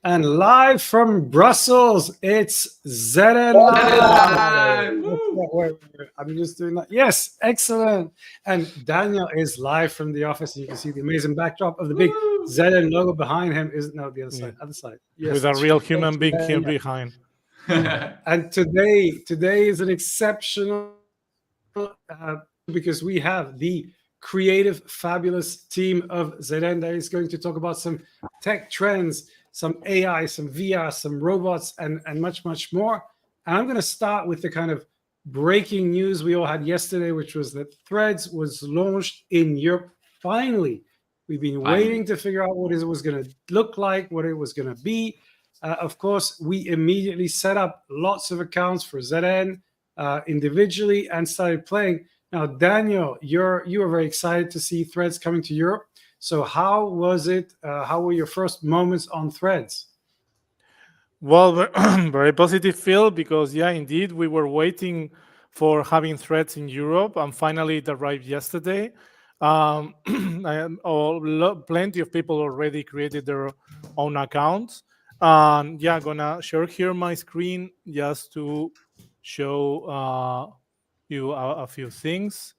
And live from Brussels, it's ZN Live. I'm just doing that. Yes, excellent. And Daniel is live from the office. And you can see the amazing backdrop of the big ZN logo behind him. Isn't no the other Yeah. side? Other side. With Yes. a real human being Daniel. here behind. And today is an exceptional because we have the creative, fabulous team of ZN that is going to talk about some tech trends, some AI, some VR, some robots, and much, much more. And I'm going to start with the kind of breaking news we all had yesterday, which was that Threads was launched in Europe. Finally, we've been waiting to figure out what it was going to look like, what it was going to be. Of course, we immediately set up lots of accounts for ZN individually and started playing. Now, Daniel, you were very excited to see Threads coming to Europe. So how was it? How were your first moments on Threads? Well, very positive feel because, yeah, indeed, we were waiting for having Threads in Europe, and finally it arrived yesterday. Plenty of people already created their own accounts. Yeah, I'm gonna share here my screen just to show you a few things.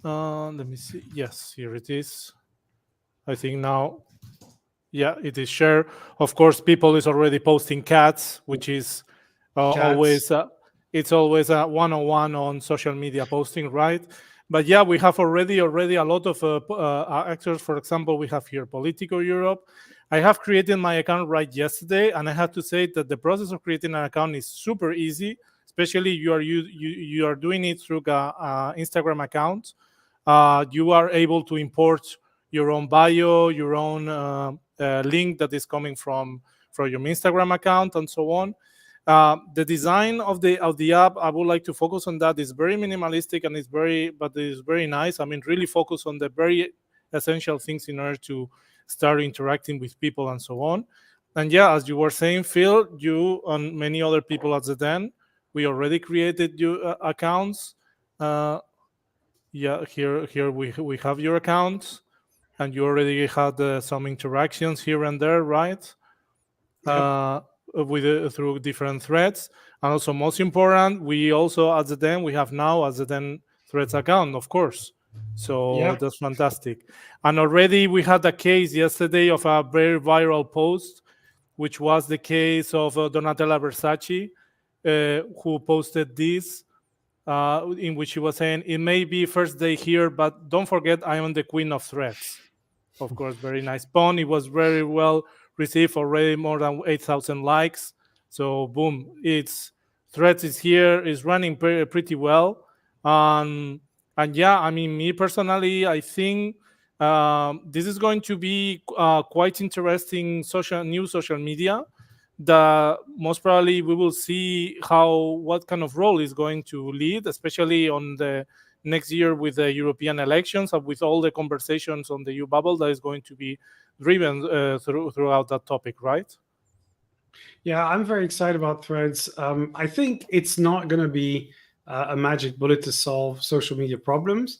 Let me see. Yes, here it is. I think now, yeah, it is shared. Of course, people is already posting cats, which is always it's always a one-on-one on social media posting, right? But yeah, we have already a lot of actors. For example, we have here Politico Europe. I have created my account right yesterday, and I have to say that the process of creating an account is super easy, especially you are doing it through a Instagram account. You are able to import your own bio, your own link that is coming from your Instagram account, and so on. The design of the app, I would like to focus on that. It's very minimalistic and it's very nice. I mean, really focus on the very essential things in order to start interacting with people and so on. And yeah, as you were saying, Phil, you and many other people at ZN, we already created accounts. Yeah, here we have your accounts, and you already had some interactions here and there, right? Yep. Through different threads. And also, most important, we also at ZN we have now a ZN Threads account, of course. So that's fantastic. And already we had a case yesterday of a very viral post, which was the case of Donatella Versace, who posted this, in which she was saying, "It may be first day here, but don't forget I am the queen of threads." Of course, very nice pun. It was very well received, already more than 8,000 likes. So boom, it's Threads is here, is running pretty well. And yeah, I mean, me personally, I think this is going to be quite interesting new social media. That most probably we will see what kind of role is going to lead, especially on the next year with the European elections and with all the conversations on the EU bubble that is going to be driven throughout that topic, right? Yeah, I'm very excited about Threads. I think it's not going to be a magic bullet to solve social media problems,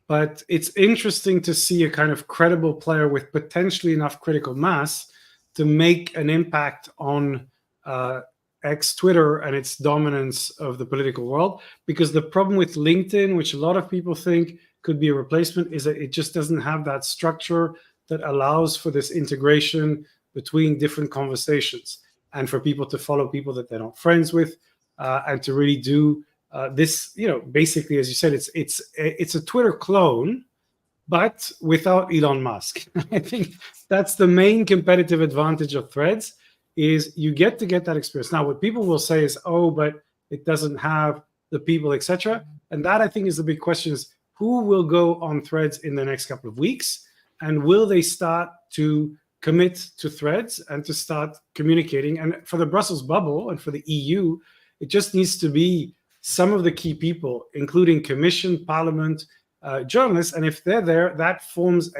but it's interesting to see a kind of credible player with potentially enough critical mass to make an impact on ex Twitter and its dominance of the political world. Because the problem with LinkedIn, which a lot of people think could be a replacement, is that it just doesn't have that structure that allows for this integration between different conversations and for people to follow people that they're not friends with, and to really do this. Basically, as you said, it's a Twitter clone, but without Elon Musk. I think that's the main competitive advantage of Threads, is you get to get that experience. Now, what people will say is, oh, but it doesn't have the people, etc. And that, I think, is the big question: is who will go on Threads in the next couple of weeks, and will they start to commit to Threads and to start communicating? And for the Brussels bubble and for the EU, it just needs to be some of the key people, including Commission, Parliament, journalists. And if they're there, that forms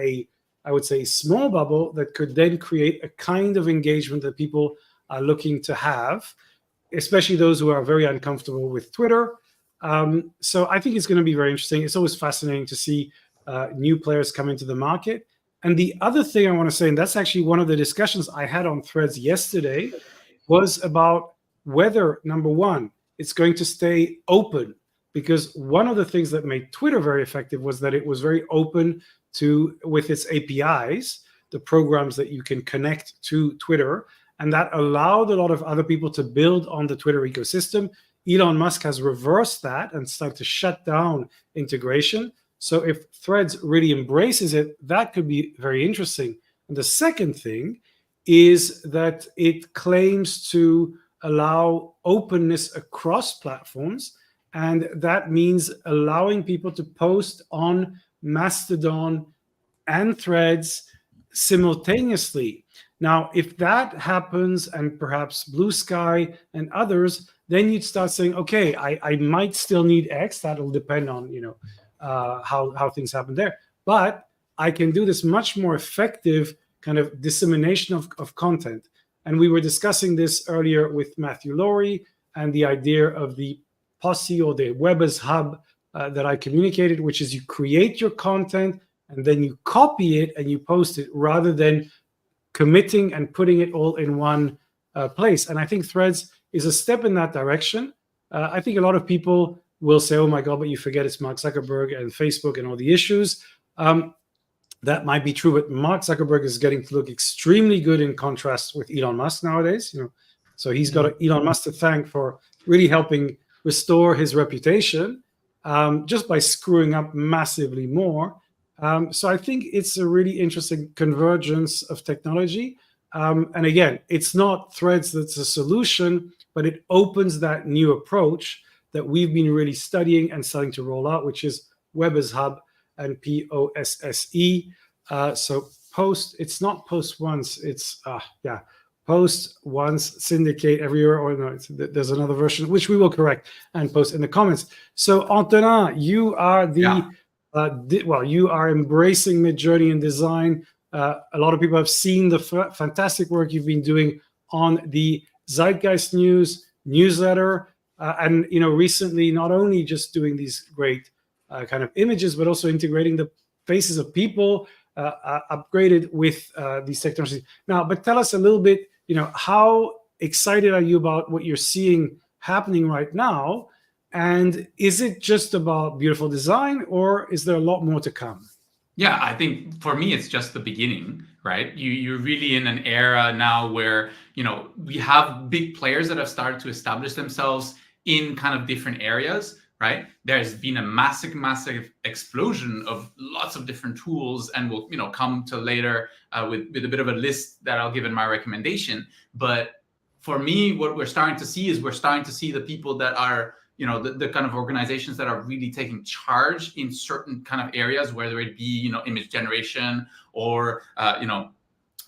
I would say, small bubble that could then create a kind of engagement that people are looking to have, especially those who are very uncomfortable with Twitter. So I think it's going to be very interesting. It's always fascinating to see new players come into the market. And the other thing I want to say, and that's actually one of the discussions I had on Threads yesterday, was about whether, number one, it's going to stay open. Because one of the things that made Twitter very effective was that it was very open to, with its APIs, the programs that you can connect to Twitter. And that allowed a lot of other people to build on the Twitter ecosystem. Elon Musk has reversed that and started to shut down integration. So if Threads really embraces it, that could be very interesting. And the second thing is that it claims to allow openness across platforms. And that means allowing people to post on Mastodon and Threads simultaneously. Now, if that happens, and perhaps Blue Sky and others, then you'd start saying, okay, I might still need X. That'll depend on how things happen there. But I can do this much more effective kind of dissemination of content. And we were discussing this earlier with Matthew Laurie and the idea of the Posse or the Webbers Hub that I communicated, which is you create your content and then you copy it and you post it rather than committing and putting it all in one place. And I think Threads is a step in that direction. I think a lot of people will say, oh my God, but you forget it's Mark Zuckerberg and Facebook and all the issues. That might be true, but Mark Zuckerberg is getting to look extremely good in contrast with Elon Musk nowadays. So he's got Elon Musk to thank for really helping restore his reputation just by screwing up massively more. So I think it's a really interesting convergence of technology. And again, it's not Threads that's a solution, but it opens that new approach that we've been really studying and starting to roll out, which is Webbers Hub and POSSE. So post, it's not post once, it's post once, syndicate everywhere, or no, there's another version which we will correct and post in the comments. So Antonin, you are you are embracing Midjourney in design. A lot of people have seen the fantastic work you've been doing on the Zeitgeist News newsletter, and recently not only just doing these great kind of images, but also integrating the faces of people upgraded with these technologies. Now, but tell us a little bit, how excited are you about what you're seeing happening right now? And is it just about beautiful design, or is there a lot more to come? Yeah, I think for me, it's just the beginning, right? You're really in an era now where, we have big players that have started to establish themselves in kind of different areas, right? There's been a massive explosion of lots of different tools, and we'll, come to later with a bit of a list that I'll give in my recommendation. But for me, what we're starting to see is the people that are, the kind of organizations that are really taking charge in certain kind of areas, whether it be, image generation or,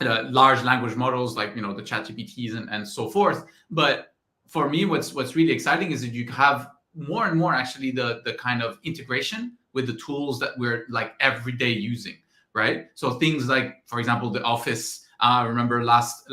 large language models like, the ChatGPTs and so forth. But for me, what's really exciting is that you have more and more actually the kind of integration with the tools that we're like every day using, right? So things like, for example, the Office. I remember last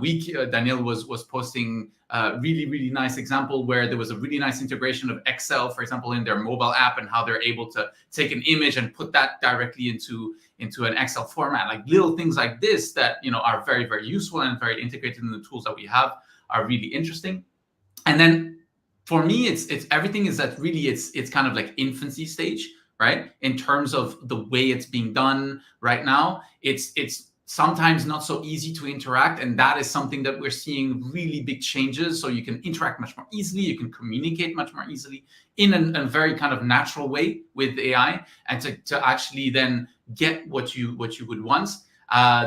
week, Daniel was posting a really nice example where there was a really nice integration of Excel, for example, in their mobile app, and how they're able to take an image and put that directly into an Excel format. Like little things like this that are very, very useful and very integrated in the tools that we have are really interesting. And then for me, it's everything is that really it's kind of like infancy stage, right? In terms of the way it's being done right now, it's sometimes not so easy to interact. And that is something that we're seeing really big changes. So you can interact much more easily. You can communicate much more easily in a very kind of natural way with AI, and to actually then get what you would want.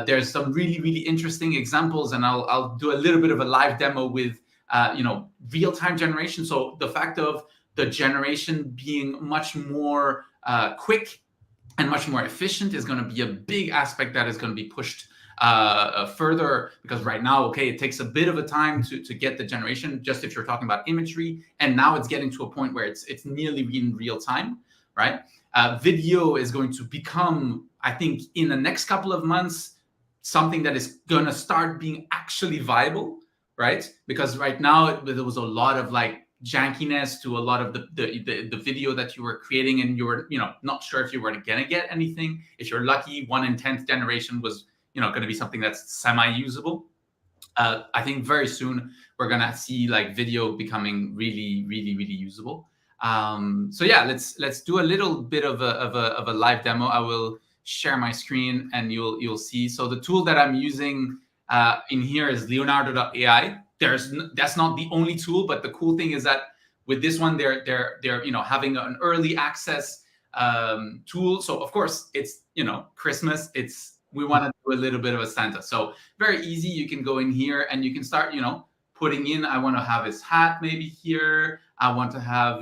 There's some really interesting examples, and I'll do a little bit of a live demo with real-time generation. So the fact of the generation being much more quick and much more efficient is going to be a big aspect that is going to be pushed further, because right now, okay, it takes a bit of a time to get the generation, just if you're talking about imagery, and now it's getting to a point where it's nearly in real time, right? Video is going to become, I think, in the next couple of months, something that is going to start being actually viable, right? Because right now there was a lot of like jankiness to a lot of the video that you were creating, and you were not sure if you were gonna get anything. If you're lucky, 1 in 10th generation was going to be something that's semi-usable. I think very soon we're gonna see like video becoming really, really, really usable. So yeah, let's do a little bit of a live demo. I will share my screen and you'll see. So the tool that I'm using in here is Leonardo.ai. That's not the only tool, but the cool thing is that with this one, they're having an early access tool. So of course it's Christmas. We want to do a little bit of a Santa. So very easy. You can go in here and you can start putting in. I want to have his hat maybe here. I want to have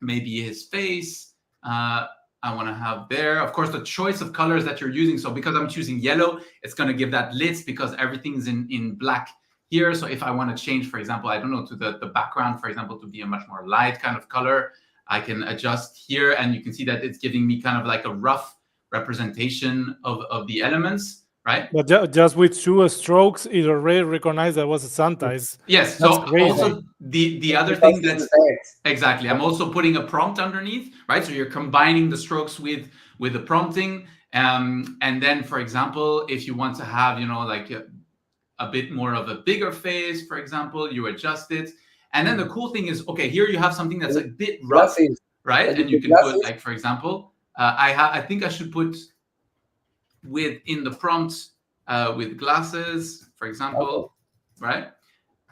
maybe his face. I want to have there, of course, the choice of colors that you're using. So because I'm choosing yellow, it's going to give that lit because everything's in black here. So if I want to change, for example, I don't know, to the background, for example, to be a much more light kind of color, I can adjust here and you can see that it's giving me kind of like a rough representation of the elements, right? But just with 2 strokes, it already recognized that was a Santa. Yes. So crazy. Also the other thing that's exactly, I'm also putting a prompt underneath, right? So you're combining the strokes with the prompting, and then, for example, if you want to have like a bit more of a bigger face, for example, you adjust it, and then the cool thing is, okay, here you have something that's a bit rough, right? And you can put, like, for example, I think I should put in the prompt with glasses, for example, right?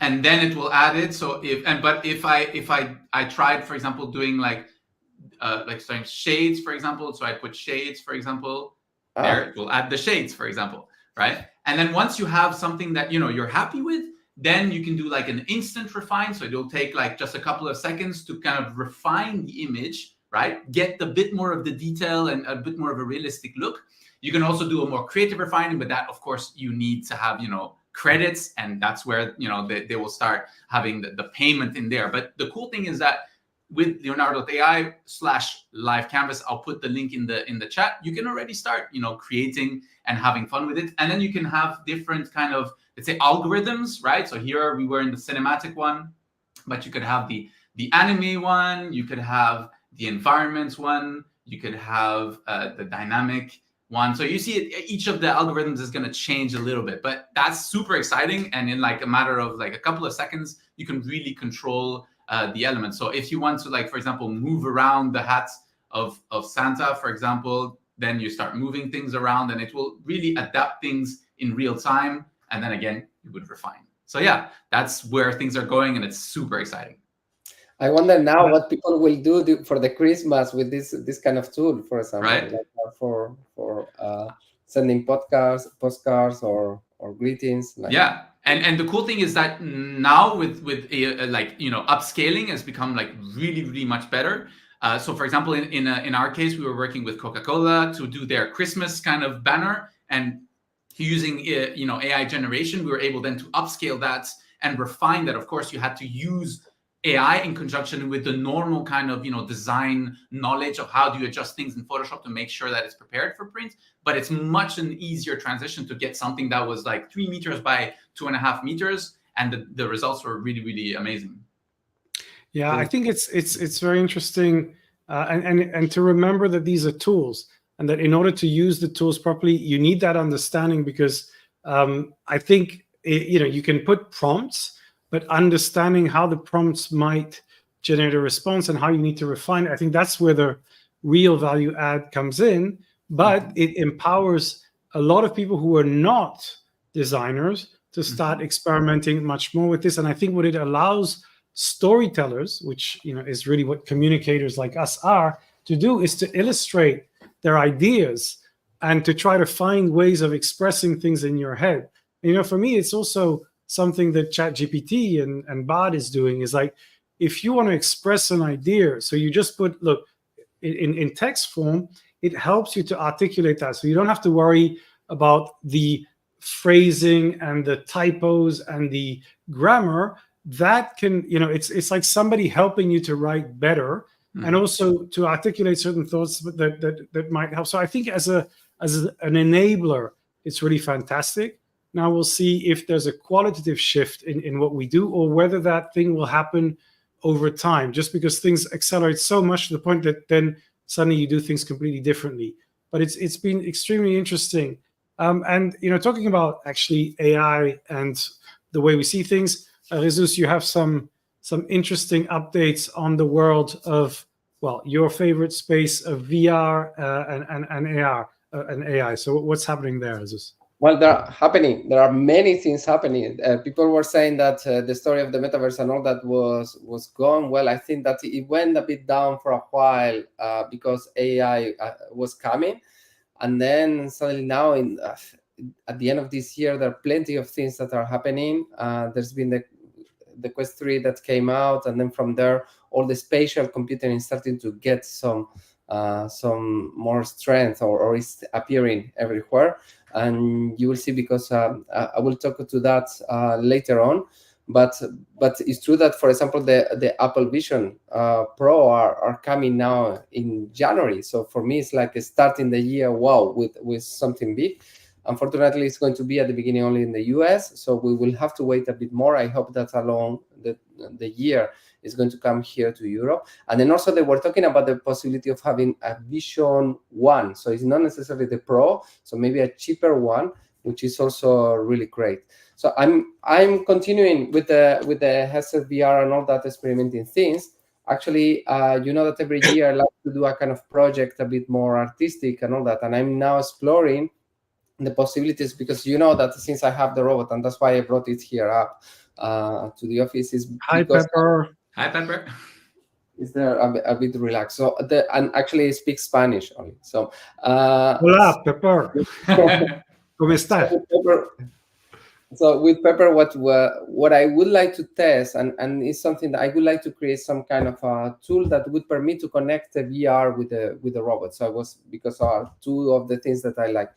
And then it will add it. So if I tried, for example, doing like saying shades, for example, so I put shades, for example, there it will add the shades, for example, right? And then once you have something that you're happy with, then you can do like an instant refine. So it'll take like just a couple of seconds to kind of refine the image, right? Get a bit more of the detail and a bit more of a realistic look. You can also do a more creative refining, but that, of course, you need to have, credits, and that's where, they will start having the payment in there. But the cool thing is that with Leonardo.ai/live canvas, I'll put the link in the chat. You can already start, creating and having fun with it. And then you can have different kind of, let's say, algorithms, right? So here we were in the cinematic one, but you could have the anime one, you could have the environments one, you could have the dynamic one. So you see each of the algorithms is going to change a little bit, but that's super exciting. And in like a matter of like a couple of seconds, you can really control the elements. So if you want to, like, for example, move around the hat of Santa, for example, then you start moving things around and it will really adapt things in real time. And then again, you would refine. So yeah, that's where things are going, and it's super exciting. I wonder now what people will do for the Christmas with this kind of tool, for example, right? Like for sending postcards or greetings. Like. Yeah, and the cool thing is that now with upscaling has become like really, really much better. So for example, in our case, we were working with Coca-Cola to do their Christmas kind of banner, and using AI generation, we were able then to upscale that and refine that. Of course, you had to use AI in conjunction with the normal kind of design knowledge of how do you adjust things in Photoshop to make sure that it's prepared for print. But it's much an easier transition to get something that was like 3 meters by 2.5 meters, and the results were really, really amazing. Yeah, I think it's very interesting, and to remember that these are tools, and that in order to use the tools properly, you need that understanding, because I think you can put prompts, but understanding how the prompts might generate a response and how you need to refine it, I think that's where the real value add comes in. But it empowers a lot of people who are not designers to start experimenting much more with this. And I think what it allows storytellers, which is really what communicators like us are, to do, is to illustrate their ideas and to try to find ways of expressing things in your head. For me, it's also something that ChatGPT and Bard is doing, is like, if you want to express an idea, so you just put, look, in text form, it helps you to articulate that. So you don't have to worry about the phrasing and the typos and the grammar. That can, it's like somebody helping you to write better, and also to articulate certain thoughts that might help. So I think as an enabler, it's really fantastic. Now we'll see if there's a qualitative shift in what we do, or whether that thing will happen over time, just because things accelerate so much to the point that then suddenly you do things completely differently. But it's been extremely interesting. And talking about actually AI and the way we see things, Jesus, you have some interesting updates on the world of, well, your favorite space of VR and AR and AI. So what's happening there, Jesus? Well, there are many things happening. People were saying that the story of the metaverse and all that was gone. Well, I think that it went a bit down for a while because AI was coming, and then suddenly now at the end of this year, there are plenty of things that are happening. There's been the Quest 3 that came out, and then from there, all the spatial computing is starting to get some more strength, or is appearing everywhere. And you will see, because I will talk to that later on. But it's true that, for example, the Apple Vision Pro are coming now in January. So for me, it's like starting the year, wow, with something big. Unfortunately, it's going to be at the beginning only in the US, so we will have to wait a bit more. I hope that along the year is going to come here to Europe. And then also they were talking about the possibility of having a Vision 1. So it's not necessarily the Pro, so maybe a cheaper one, which is also really great. So I'm continuing with the headset VR and all that, experimenting things. Actually, that every year I like to do a kind of project a bit more artistic and all that, and I'm now exploring the possibilities, because that since I have the robot, and that's why I brought it here up to the office, is Hi, Pepper. Hi, Pepper. Is there a bit relaxed? So and actually speak Spanish only. So hola, Pepper. ¿Cómo estás? So with Pepper, what I would like to test, and it's something that I would like to create some kind of a tool that would permit to connect the VR with the robot. So because are two of the things that I like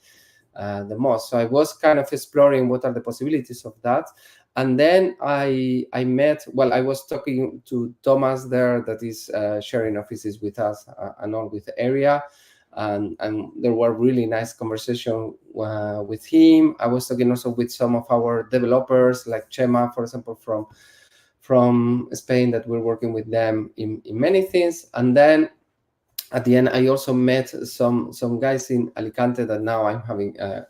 the most. So I was kind of exploring what are the possibilities of that. And then I was talking to Thomas there, that is sharing offices with us and all with the area. And there were really nice conversation with him. I was talking also with some of our developers, like Chema, for example, from Spain, that we're working with them in many things. And then at the end, I also met some guys in Alicante that now I'm having a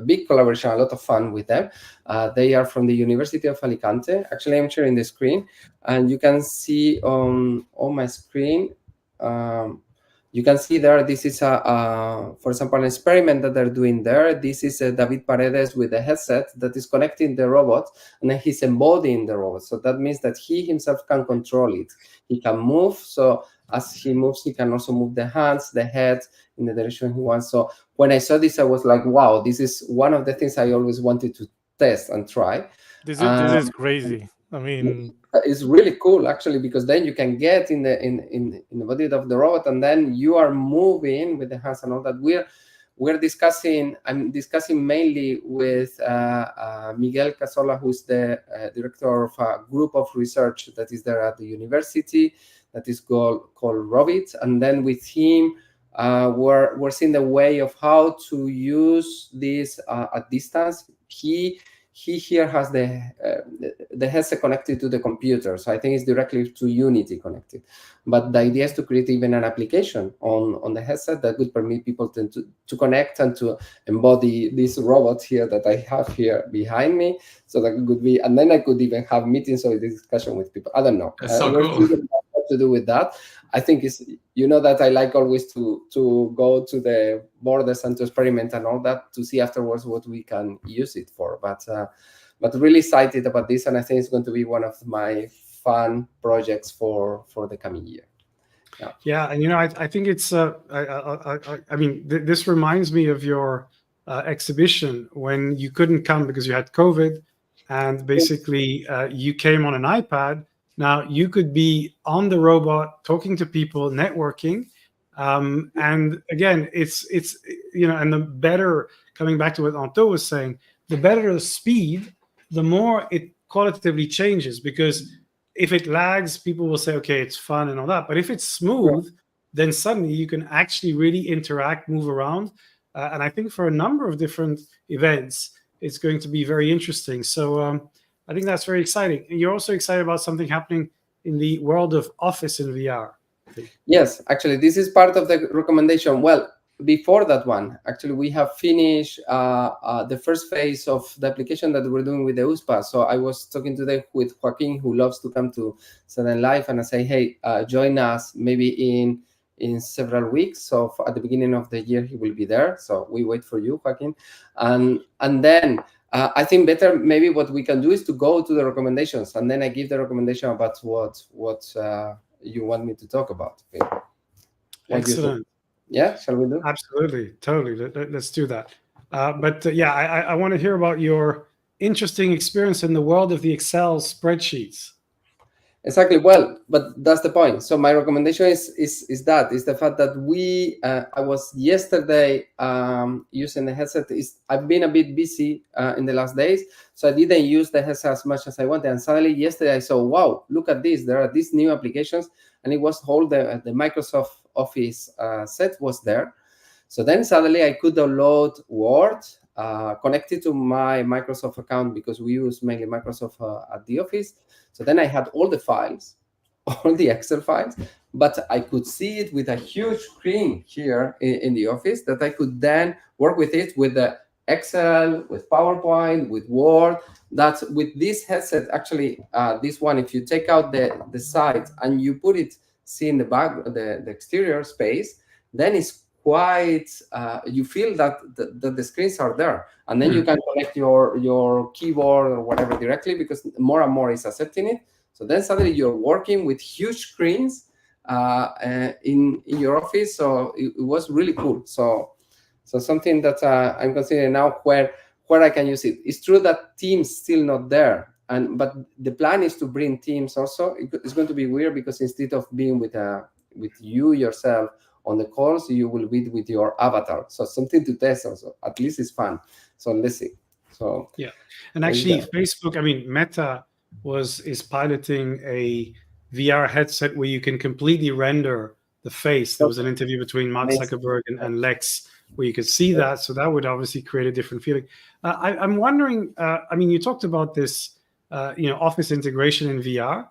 big collaboration, a lot of fun with them. They are from the University of Alicante. Actually, I'm sharing the screen, and you can see on my screen, you can see there, this is for example, an experiment that they're doing there. This is David Paredes with a headset that is connecting the robot, and then he's embodying the robot. So that means that he himself can control it. He can move. So as he moves, he can also move the hands, the head in the direction he wants. So when I saw this, I was like, wow, this is one of the things I always wanted to test and try. This is crazy. I mean, it's really cool, actually, because then you can get in the body of the robot, and then you are moving with the hands and all that. We're discussing. I'm discussing mainly with Miguel Casola, who's the director of a group of research that is there at the university, that is called Robit. And then with him, we're seeing the way of how to use this at distance. He here has the headset connected to the computer, so I think it's directly to Unity connected. But the idea is to create even an application on the headset that would permit people to connect and to embody this robot here that I have here behind me. So that it could be, and then I could even have meetings or discussion with people. I don't know. That's so cool. What to do with that? I think it's, that I like always to go to the borders and to experiment and all that, to see afterwards what we can use it for. But really excited about this, and I think it's going to be one of my fun projects for the coming year. Yeah, and I think it's I mean, this reminds me of your exhibition when you couldn't come because you had COVID, and basically you came on an iPad. Now you could be on the robot, talking to people, networking, and again, it's and the better, coming back to what Anto was saying, the better the speed, the more it qualitatively changes, because if it lags, people will say, okay, it's fun and all that. But if it's smooth, then suddenly you can actually really interact, move around. And I think for a number of different events, it's going to be very interesting. So I think that's very exciting. And you're also excited about something happening in the world of Office in VR? I think. Yes, actually, this is part of the recommendation. Well, before that one, actually, we have finished the first phase of the application that we're doing with the USPA. So I was talking today with Joaquin, who loves to come to Sudden Life, and I say, hey, join us maybe in several weeks. So at the beginning of the year, he will be there. So we wait for you, Joaquin. And then I think better maybe what we can do is to go to the recommendations, and then I give the recommendation about what you want me to talk about. Excellent. Yeah, shall we do? Absolutely, totally. Let's do that. But yeah, I want to hear about your interesting experience in the world of the Excel spreadsheets. Exactly. Well, but that's the point. So my recommendation is the fact that I was yesterday using the headset. I've been a bit busy in the last days, so I didn't use the headset as much as I wanted. And suddenly yesterday I saw, wow, look at this! There are these new applications, and it was all the Microsoft Office set was there. So then suddenly I could download Word, connected to my Microsoft account because we use mainly Microsoft at the office. So then I had all the files, all the Excel files, but I could see it with a huge screen here in the office that I could then work with it with the Excel, with PowerPoint, with Word. That's with this headset, actually, this one, if you take out the side and you put it, see in the back, the exterior space, then it's quite, you feel that the screens are there. And then you can connect your keyboard or whatever directly, because more and more is accepting it. So then suddenly you're working with huge screens in your office. So it was really cool. So something that I'm considering now where I can use it. It's true that Teams still not there, but the plan is to bring Teams also. It's going to be weird because instead of being with you yourself on the calls, you will be with your avatar. So something to test also. At least it's fun. So let's see. So yeah, and actually Facebook, I mean Meta is piloting a VR headset where you can completely render the face. There was an interview between Mark Zuckerberg and Lex where you could see that. So that would obviously create a different feeling. I'm wondering, I mean, you talked about this, Office integration in VR.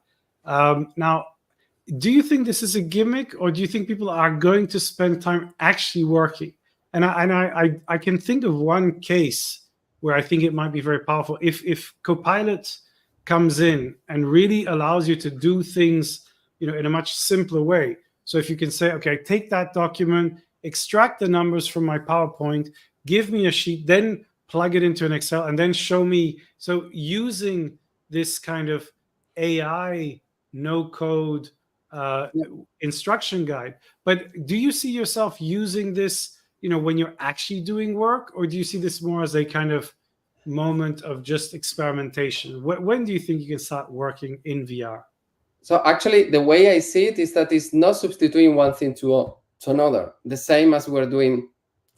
Now, do you think this is a gimmick, or do you think people are going to spend time actually working? And I can think of one case where I think it might be very powerful. If Copilot comes in and really allows you to do things, in a much simpler way. So if you can say, okay, take that document, extract the numbers from my PowerPoint, give me a sheet, then plug it into an Excel, and then show me. So using this kind of AI no code instruction guide. But do you see yourself using this, when you're actually doing work, or do you see this more as a kind of moment of just experimentation? When do you think you can start working in VR? So actually, the way I see it is that it's not substituting one thing to another. The same as we're doing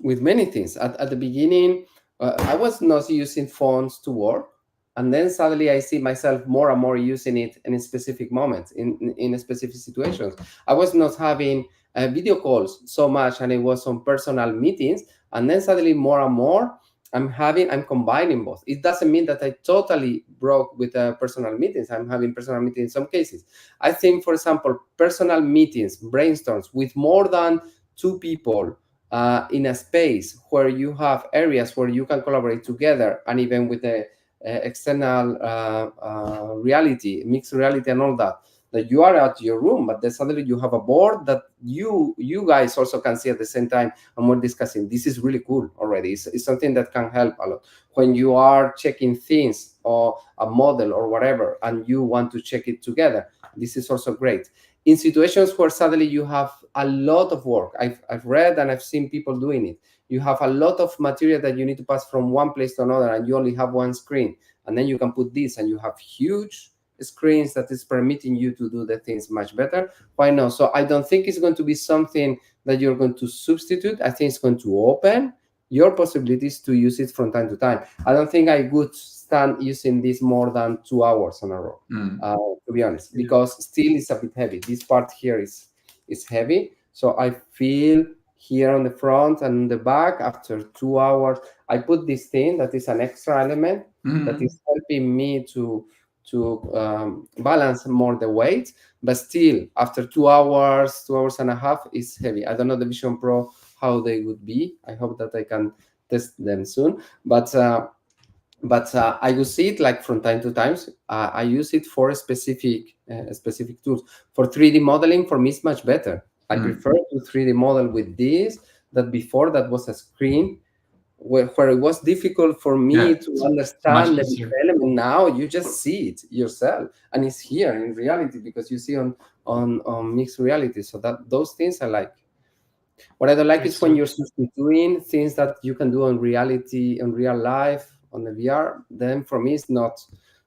with many things. At the beginning, I was not using phones to work. And then suddenly I see myself more and more using it in specific moments, in specific situations. I was not having video calls so much, and it was on personal meetings. And then suddenly more and more, I'm combining both. It doesn't mean that I totally broke with personal meetings. I'm having personal meetings in some cases. I think, for example, personal meetings, brainstorms with more than 2 people in a space where you have areas where you can collaborate together, and even with the external reality, mixed reality and all that you are at your room, but then suddenly you have a board that you guys also can see at the same time, and we're discussing. This is really cool already. It's something that can help a lot when you are checking things or a model or whatever, and you want to check it together. This is also great in situations where suddenly you have a lot of work. I've read and I've seen people doing it. You have a lot of material that you need to pass from one place to another, and you only have one screen, and then you can put this, and you have huge screens that is permitting you to do the things much better. Why not? So I don't think it's going to be something that you're going to substitute. I think it's going to open your possibilities to use it from time to time. I don't think I would stand using this more than 2 hours in a row, to be honest, because still it's a bit heavy. This part here is heavy. So I feel here on the front and the back, after 2 hours, I put this thing that is an extra element that is helping me to balance more the weight. But still, after 2 hours, 2 hours and a half is heavy. I don't know the Vision Pro how they would be. I hope that I can test them soon. But I use it like from time to time. I use it for specific tools. For 3D modeling, for me, it's much better. I prefer to 3D model with this that before that was a screen where it was difficult for me to understand the element. Now you just see it yourself, and it's here in reality because you see on mixed reality. So that those things I like. What I don't like is when you're substituting things that you can do on reality, on real life, on the VR. Then for me, it's not.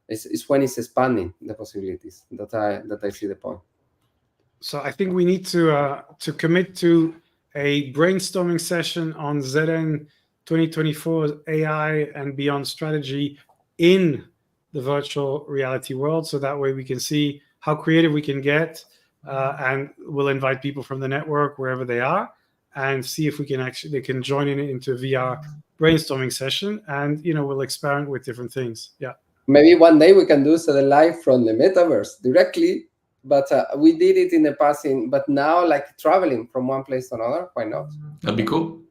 It's when it's expanding the possibilities that I see the point. So I think we need to commit to a brainstorming session on ZN 2024 AI and beyond strategy in the virtual reality world. So that way we can see how creative we can get, and we'll invite people from the network wherever they are, and see if we can they can join into a VR brainstorming session, and we'll experiment with different things. Yeah. Maybe one day we can do the live from the metaverse directly, but we did it in the past. But now, like traveling from one place to another, why not? That'd be cool.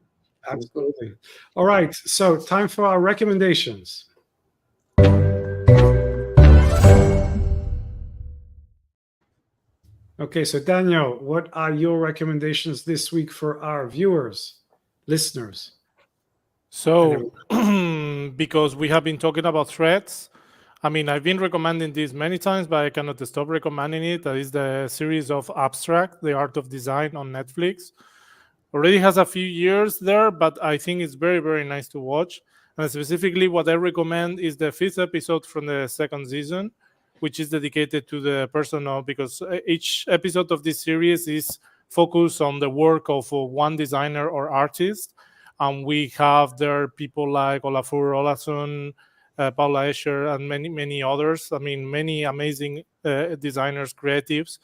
Absolutely. All right. So time for our recommendations. Okay, so Daniel, what are your recommendations this week for our viewers, listeners? So, because we have been talking about threads, I mean, I've been recommending this many times, but I cannot stop recommending it. That is the series of Abstract, The Art of Design on Netflix. Already has a few years there, but I think it's very, very nice to watch. And specifically, what I recommend is the 5th episode from the 2nd season, which is dedicated to the personal, because each episode of this series is focused on the work of one designer or artist. And we have there people like Olafur Olason, Paula Escher, and many, many others. I mean, many amazing designers, creatives.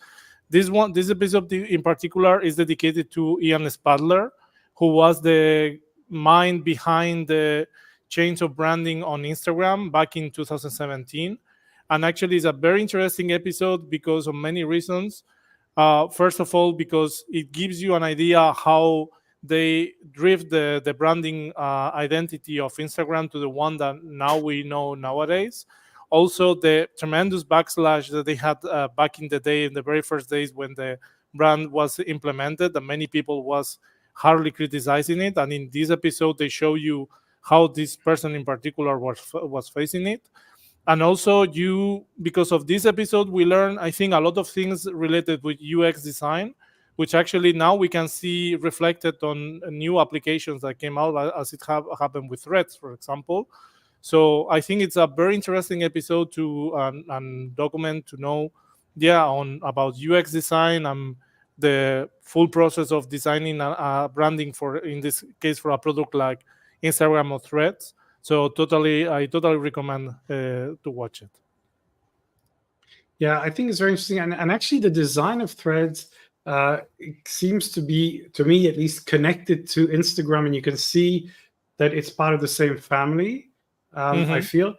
This episode in particular is dedicated to Ian Spadler, who was the mind behind the change of branding on Instagram back in 2017. And actually, it's a very interesting episode because of many reasons. First of all, because it gives you an idea how they drift the branding identity of Instagram to the one that now we know nowadays. Also, the tremendous backslash that they had back in the day, in the very first days when the brand was implemented, and many people was hardly criticizing it. And in this episode, they show you how this person in particular was facing it. And also, because of this episode, we learn, I think, a lot of things related with UX design, which actually now we can see reflected on new applications that came out, as it happened with Threads, for example. So I think it's a very interesting episode to and document to know, about UX design and the full process of designing a branding for, in this case, for a product like Instagram or Threads. So I totally recommend to watch it. Yeah, I think it's very interesting, and actually the design of Threads it seems to be, to me at least, connected to Instagram, and you can see that it's part of the same family. I feel,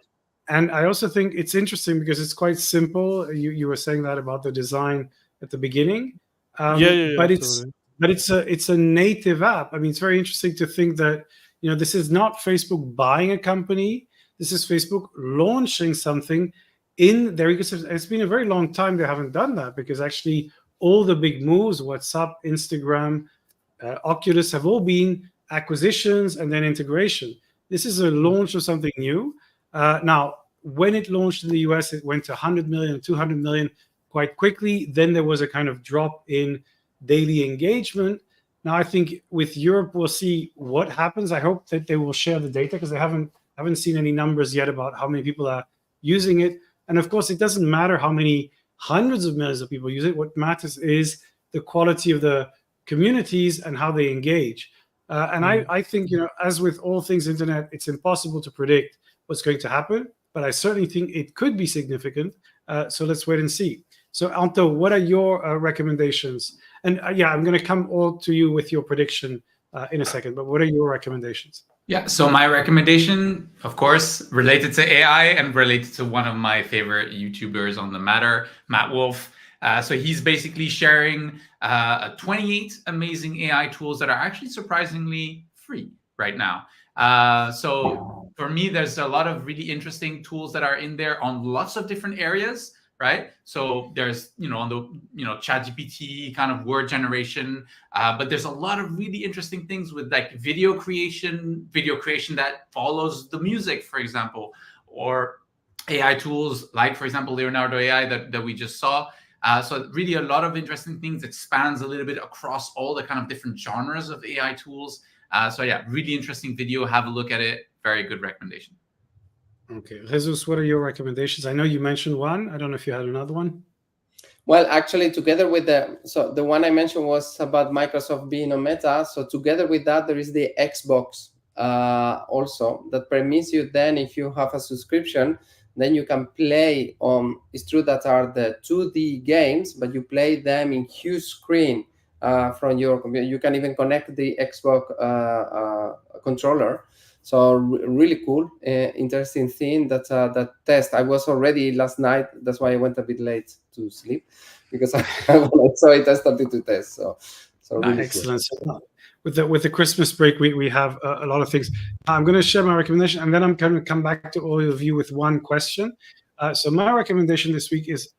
and I also think it's interesting because it's quite simple. You were saying that about the design at the beginning, but it's a native app. I mean, it's very interesting to think that this is not Facebook buying a company. This is Facebook launching something in their ecosystem. It's been a very long time they haven't done that, because actually all the big moves, WhatsApp, Instagram, Oculus, have all been acquisitions and then integration. This is a launch of something new. Now, when it launched in the US, it went to 100 million, 200 million quite quickly. Then there was a kind of drop in daily engagement. Now, I think with Europe, we'll see what happens. I hope that they will share the data, because they haven't seen any numbers yet about how many people are using it. And of course, it doesn't matter how many hundreds of millions of people use it. What matters is the quality of the communities and how they engage. I think, as with all things internet, it's impossible to predict what's going to happen, but I certainly think it could be significant. So let's wait and see. So Anto, what are your recommendations? And I'm going to come all to you with your prediction in a second, but what are your recommendations? Yeah, so my recommendation, of course, related to AI and related to one of my favorite YouTubers on the matter, Matt Wolf. So he's basically sharing 28 amazing AI tools that are actually surprisingly free right now. So for me, there's a lot of really interesting tools that are in there on lots of different areas, right? So there's, on the, ChatGPT kind of word generation, but there's a lot of really interesting things with like video creation that follows the music, for example, or AI tools like, for example, Leonardo AI that we just saw. So really a lot of interesting things. It spans a little bit across all the kind of different genres of AI tools. So yeah, really interesting video. Have a look at it. Very good recommendation. Okay, Jesus, what are your recommendations? I know you mentioned one. I don't know if you had another one. Well, actually, together with the one I mentioned was about Microsoft being on Meta. So together with that, there is the Xbox also that permits you then, if you have a subscription, then you can play on. It's true that are the 2D games, but you play them in huge screen from your computer. You can even connect the Xbox controller. So really cool, interesting thing. That test. I was already last night. That's why I went a bit late to sleep, because when I saw it, I started to test. So really excellent. Cool. So with the Christmas break, we have a lot of things. I'm going to share my recommendation, and then I'm going to come back to all of you with one question. So my recommendation this week is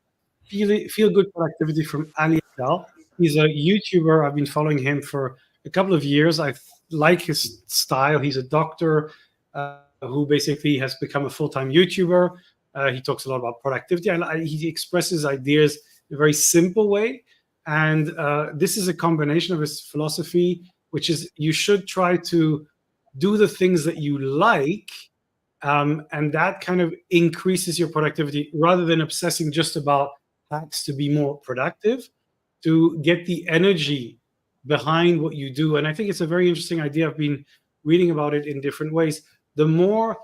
Feel Good Productivity from Ali Abdaal. He's a YouTuber. I've been following him for a couple of years. I like his style. He's a doctor who basically has become a full-time YouTuber. He talks a lot about productivity. He expresses ideas in a very simple way. And this is a combination of his philosophy, which is you should try to do the things that you like, and that kind of increases your productivity rather than obsessing just about hacks to be more productive, to get the energy behind what you do. And I think it's a very interesting idea. I've been reading about it in different ways. The more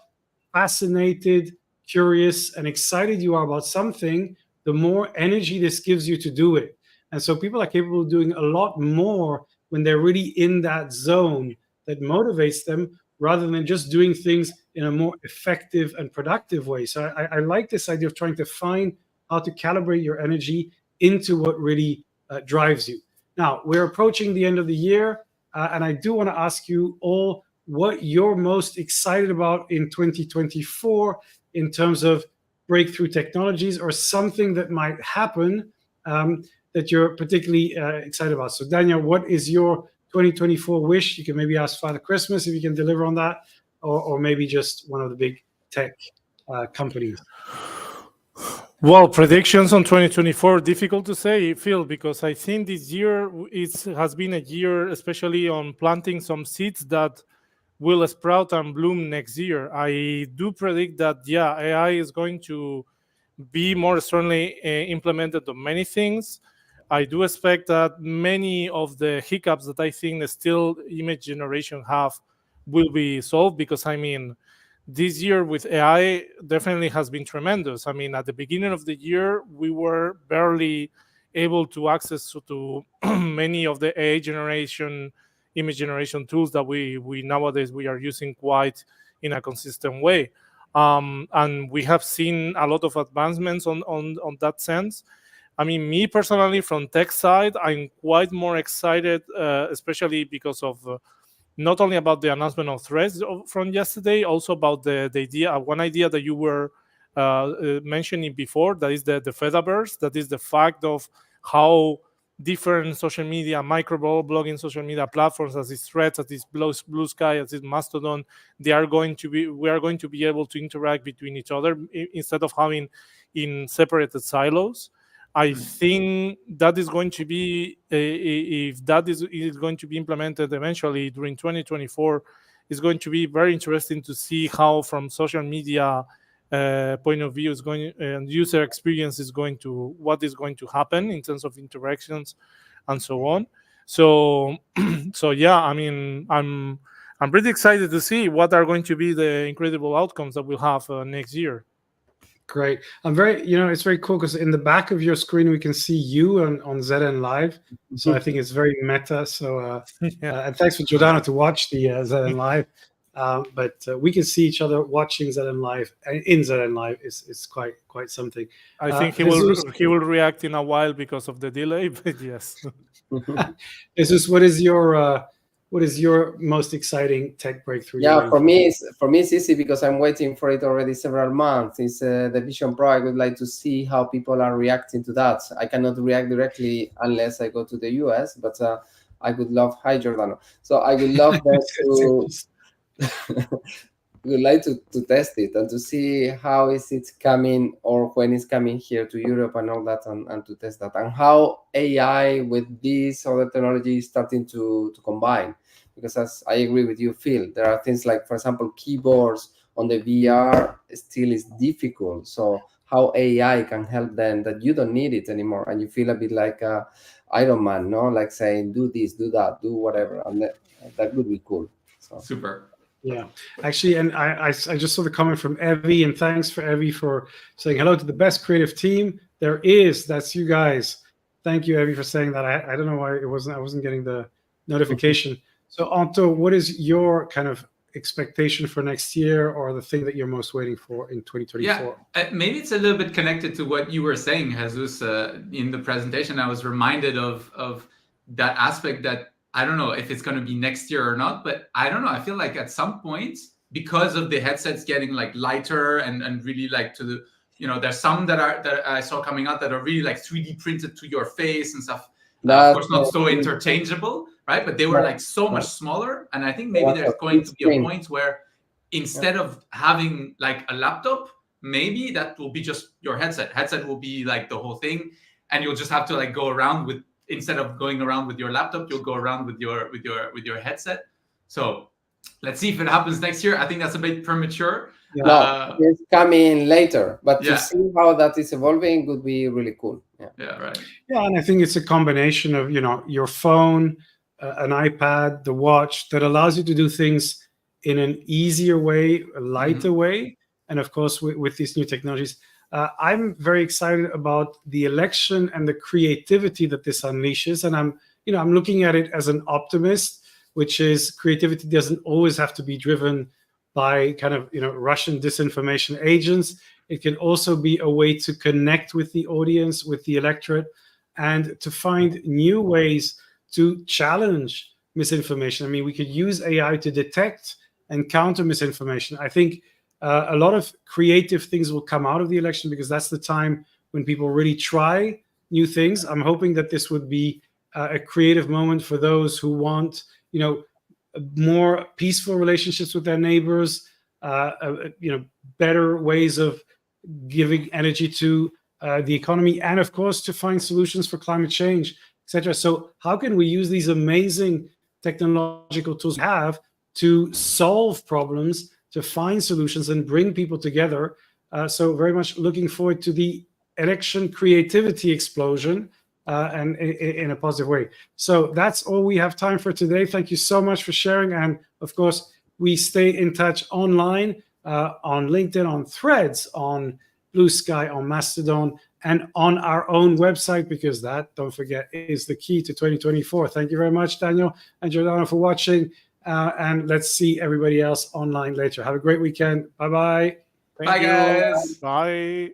fascinated, curious, and excited you are about something, the more energy this gives you to do it. And so people are capable of doing a lot more when they're really in that zone that motivates them, rather than just doing things in a more effective and productive way. So I like this idea of trying to find how to calibrate your energy into what really drives you. Now, we're approaching the end of the year, and I do want to ask you all what you're most excited about in 2024 in terms of breakthrough technologies or something that might happen that you're particularly excited about. So Daniel, what is your 2024 wish? You can maybe ask Father Christmas if you can deliver on that, or maybe just one of the big tech companies. Well, predictions on 2024, difficult to say, Phil, because I think this year has been a year, especially on planting some seeds that will sprout and bloom next year. I do predict that, AI is going to be more strongly implemented on many things. I do expect that many of the hiccups that I think the still image generation have will be solved, because this year with AI definitely has been tremendous. At the beginning of the year, we were barely able to access to many of the AI generation, image generation tools that we nowadays we are using quite in a consistent way. And we have seen a lot of advancements on that sense. Me personally, from tech side, I'm quite more excited, especially because of not only about the announcement of Threads from yesterday, also about the idea, one idea that you were mentioning before, that is the Fediverse, that is the fact of how different social media, microblogging social media platforms, as is Threads, as is Blue Sky, as is Mastodon, we are going to be able to interact between each other instead of having in separated silos. I think that is going to be, if that is going to be implemented eventually during 2024, it's going to be very interesting to see how, from social media point of view, is going and user experience is going to, what is going to happen in terms of interactions and so on. So yeah, I'm pretty excited to see what are going to be the incredible outcomes that we'll have next year. Great. I'm very, it's very cool because in the back of your screen, we can see you on ZN Live. So I think it's very meta. So, and thanks for Giordano to watch the ZN Live. But we can see each other watching ZN Live in ZN Live is quite something. I think he will react in a while because of the delay, but yes. Jesus, what is your most exciting tech breakthrough? Yeah, for me it's easy because I'm waiting for it already several months. It's the Vision Pro. I would like to see how people are reacting to that. I cannot react directly unless I go to the US, but I would love, hi Giordano. So I would love them to would like to test it and to see how is it coming or when it's coming here to Europe and all that, and to test that, and how AI with these other technologies starting to combine. Because as I agree with you, Phil, there are things like, for example, keyboards on the VR still is difficult. So how AI can help them that you don't need it anymore and you feel a bit like Iron Man, no? Like saying, do this, do that, do whatever. And that would be cool. So. Super. Yeah, actually, and I just saw the comment from Evie, and thanks for Evie for saying hello to the best creative team there is. That's you guys. Thank you, Evie, for saying that. I don't know why I wasn't getting the notification. So, Anto, what is your kind of expectation for next year, or the thing that you're most waiting for in 2024? Yeah, maybe it's a little bit connected to what you were saying, Jesus, in the presentation. I was reminded of that aspect that I don't know if it's going to be next year or not, but I don't know. I feel like at some point, because of the headsets getting like lighter and really like to the, there's some that I saw coming out that are really like 3D printed to your face and stuff. Of course, not so interchangeable, right? But they were like so much smaller. And I think maybe there's going to be a point where instead of having like a laptop, maybe that will be just your headset. Headset will be like the whole thing, and you'll just have to like go around with. Instead of going around with your laptop, you'll go around with your headset. So let's see if it happens next year. I think that's a bit premature. No, it's coming later, but to see how that is evolving would be really cool. Yeah, right. Yeah, and I think it's a combination of your phone, an iPad, the watch that allows you to do things in an easier way, a lighter way, and of course with these new technologies. I'm very excited about the election and the creativity that this unleashes, and I'm looking at it as an optimist, which is creativity doesn't always have to be driven by kind of Russian disinformation agents. It can also be a way to connect with the audience, with the electorate, and to find new ways to challenge misinformation. I mean, we could use AI to detect and counter misinformation. I think a lot of creative things will come out of the election because that's the time when people really try new things. I'm hoping that this would be a creative moment for those who want, more peaceful relationships with their neighbors, better ways of giving energy to the economy, and of course to find solutions for climate change, etc. So how can we use these amazing technological tools we have to solve problems, to find solutions and bring people together? So very much looking forward to the election creativity explosion and in a positive way. So that's all we have time for today. Thank you so much for sharing. And of course, we stay in touch online, on LinkedIn, on Threads, on Blue Sky, on Mastodon, and on our own website, because that, don't forget, is the key to 2024. Thank you very much, Daniel and Giordano, for watching. And let's see everybody else online later. Have a great weekend. Bye-bye. Bye, guys. Bye.